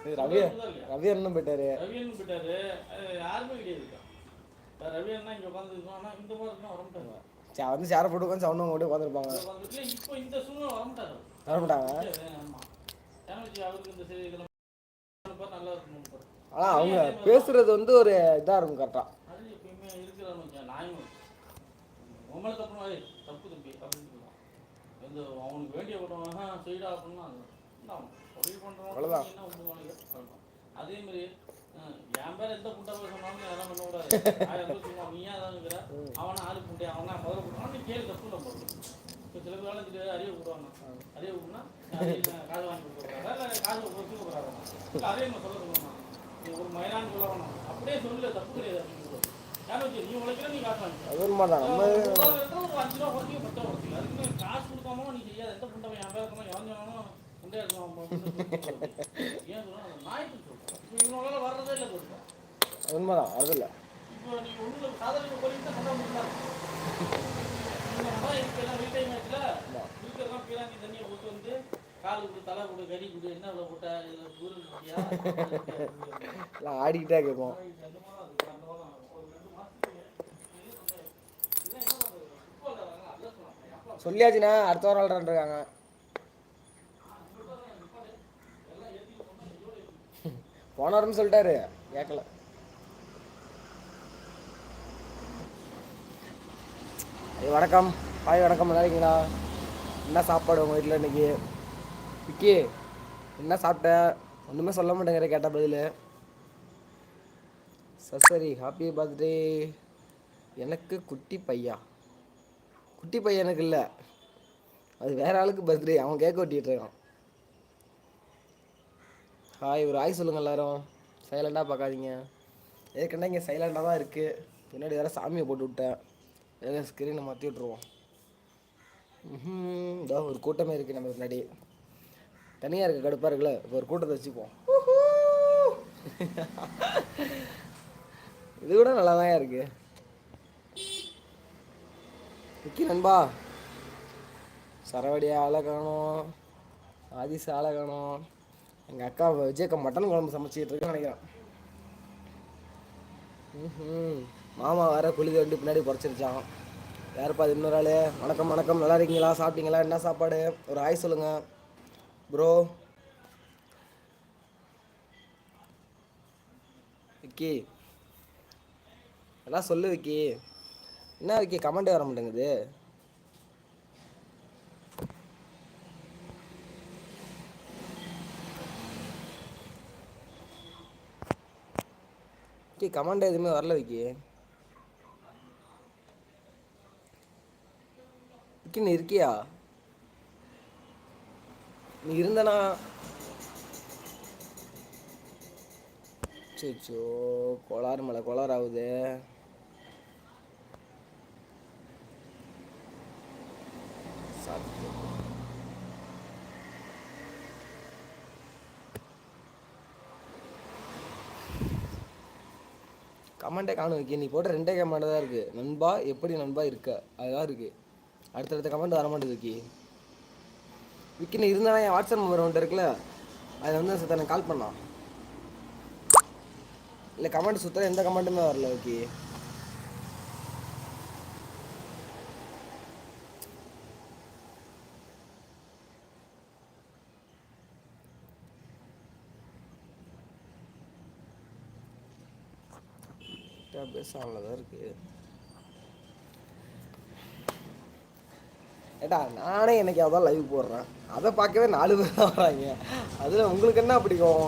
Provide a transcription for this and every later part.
ரவி ரவி அண்ணன் போயிட்டாரு. யாருமே கிடையாது. ரவி அண்ணா இங்க உட்காந்துருக்கோம். ஆனா இந்த மாதிரி இருந்தா வரமாட்டாங்க. வந்து சேர போட்டு உட்காந்து சவுண்ட் போட்டு உட்காந்துருப்பாங்க. இப்போ இந்த சூழ்நிலை வரமாட்டாங்க. வரமாட்டாங்க. ஆமா. அவருக்கு இந்த இதெல்லாம் நல்லா இருக்கும். ஆனா அவங்க பேசுறது வந்து ஒரு இதா இருக்கும் கரெக்டா. அது எப்பயுமே இருக்கிறாங்க நாயும். உங்களை தப்பு தப்பு தம்பி அப்படின்னு சொல்லுவான். இந்த அவனுக்கு வேண்டிய விடணும் செய்டா அப்படின்னா உதவி பண்ணுறோம். அதே மாதிரி என் பேர் எந்த புண்டாவை சொன்னாலும் அதெல்லாம் பண்ணக்கூடாது. சொல்லுவான் நீ ஏன் தானுங்கிற அவனை ஆளு புண்டே அவனா முதல்ல போட்டான் நீ கேள்வி தப்பு நம்ம இப்போ சில பேர் தெரியாது அறிய விடுவாங்க. அறிய விடுனா காது வாங்கி கொடுக்குறாங்க இல்லை காது ஒத்து கொடுக்குறாங்க. இல்லை அதே நம்ம சொல்ல சொல்லணும். நீ ஒரு மயிலான்னு சொல்ல வேணும். அப்படியே சொல்லல தப்பு கிடையாது அப்படின்னு சொல்லுவோம். யாரும் வச்சு நீ உழைக்கிற நீ காசு வாங்கி ஒரு 5 ரூபா குறைச்சி 10 ரூபா குறைச்சி அதுக்கு காசு கொடுக்காம நீ செய்யாது. எந்த புண்டவன் என் பேர் இருக்கணும் எவன் புண்டையா இருக்கணும் ஏன் சொல்லுவோம் நாய்க்கு சொல்லுவோம். இப்போ இவங்களால வர்றதே இல்லை கொடுப்போம். உண்மைதான் வரதில்லை. இப்போ நீங்கள் ஒன்றும் சாதாரண கோரிக்கை சண்டை முடிந்தாங்க. எல்லாம் வீட்டை மேட்ச்சில் இருக்கிறதான் பீராங்கி தண்ணியை போட்டு வந்து கால் கொடு தலை கொடு கறி கொடு என்ன அவ்வளோ போட்டா இதில் பூரு எல்லாம் ஆடிக்கிட்டே கேட்போம். சொல்லியாச்சுண்ணா அடுத்த வாரம் விளாட்றாங்க. போன வாரம்னு சொல்லிட்டாரு கேட்கல. வணக்கம் ஹாய் வணக்கம் நல்லா இருக்கீங்களா? என்ன சாப்பாடு உங்கள் வீட்டில் இன்னைக்கு? விக்கி என்ன சாப்பிட்ட? ஒன்றுமே சொல்ல மாட்டேங்கிற கேட்ட பதில். சரி ஹாப்பி பர்த்டே. எனக்கு குட்டி பையா. குட்டி பையன் எனக்கு இல்லை, அது வேற ஆளுக்கு பர்த்டே. அவன் கேட்க வெட்டிகிட்டு இருக்கான். ஹாய் ஒரு ஹாய் சொல்லுங்கள் எல்லோரும். சைலண்டாக பார்க்காதீங்க. ஏற்கனவே இங்கே சைலண்டாக தான் இருக்குது. பின்னாடி வேறு சாமியை போட்டு விட்டேன். வேறு ஸ்க்ரீனை மாற்றி விட்ருவோம். இதோ ஒரு கூட்டமே இருக்குது நம்ம முன்னாடி. தனியாக இருக்க கடுப்பாக இருக்குல்ல, இப்போ ஒரு கூட்டத்தை வச்சுப்போம். இது கூட நல்லா தான் இருக்குது. விக்கி நண்பா சரவடியா ஆளை காணும், ஆதிச ஆளை காணும். எங்கள் அக்கா விஜயக்கா மட்டன் குழம்பு சமைச்சிட்டு இருக்குன்னு நினைக்கிறேன். மாமா வேறு குளிக்க வேண்டி பின்னாடி குறைச்சிருச்சான். யாருப்பா அது இன்னொரு ஆள்? வணக்கம் வணக்கம் நல்லா இருக்கீங்களா? சாப்பிட்டீங்களா? என்ன சாப்பாடு? ஒரு ஹாய் சொல்லுங்கள் ப்ரோ. விக்கி எல்லாம் சொல்லு விக்கி. என்ன விக்கி கமெண்டே வர மாட்டேங்குது? விக்கி கமெண்ட் எதுவுமே வரல விக்கி. விக்கி நீ இருக்கியா? நீ இருந்தனா சோ கோளாறு மலை கோளாறு ஆகுது. கமெண்டே காணும் வைக்க. நீ போட்ட 2 கமெண்ட் தான் இருக்குது. நண்பா எப்படி நண்பா இருக்க அதுதான் இருக்குது. அடுத்தடுத்த கமெண்ட் வர மாட்டேது விக்கி. விக்கி நீ இருந்தானா என் வாட்ஸ்அப் நம்பர் வந்துட்டு இருக்குல்ல, அதில் வந்து சுத்த எனக்கு கால் பண்ணான். இல்லை கமெண்ட் சுத்தம் எந்த கமெண்ட்டுமே வரல விக்கி. பேசாமதான் இருக்கு. ஏட்டா நானே எனக்கு அதான் லைவ் போடுறேன், அதை பார்க்கவே 4 பேர் தான் வராங்க. அதில் உங்களுக்கு என்ன பிடிக்கும்?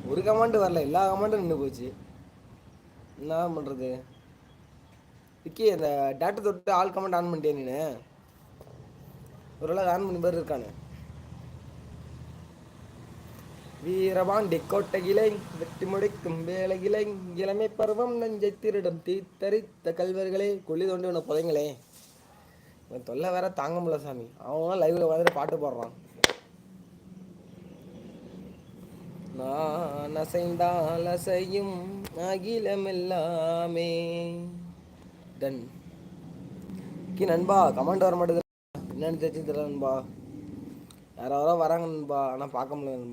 ஒரு கமெண்ட் வரல, எல்லா கமெண்ட்டும் நின்று போச்சு. என்ன பண்ணுறது விக்கி? அந்த டேட்டா தொட்டு ஆல் கமெண்ட் ஆன் பண்ணிட்டே நீனு? ஒரு வேளை ஆன் பண்ணி பேர் இருக்கானு. வீரபாண்டி கோட்டையிலே வெட்டி முடிக்கும் வேலையிலே இளமை பருவம் நஞ்சை திருடம் தீத்தரித்த கல்வர்களே கொல்லி தோண்டி ஒன்று புதைங்களே. இவன் தொல்லை வேற தாங்க முடியல சாமி. அவன் லைவ்ல வந்துட்டு பாட்டு பாடுறான். நான் அசைந்தால் அசையும் அகிலமெல்லாமே டன். நண்பா கமெண்ட் வர மாட்டேது, என்னன்னு தெரிஞ்சு தெரியல நண்பா. யாராவது வராங்க நண்பா, ஆனால் பார்க்க முடியல நண்பா.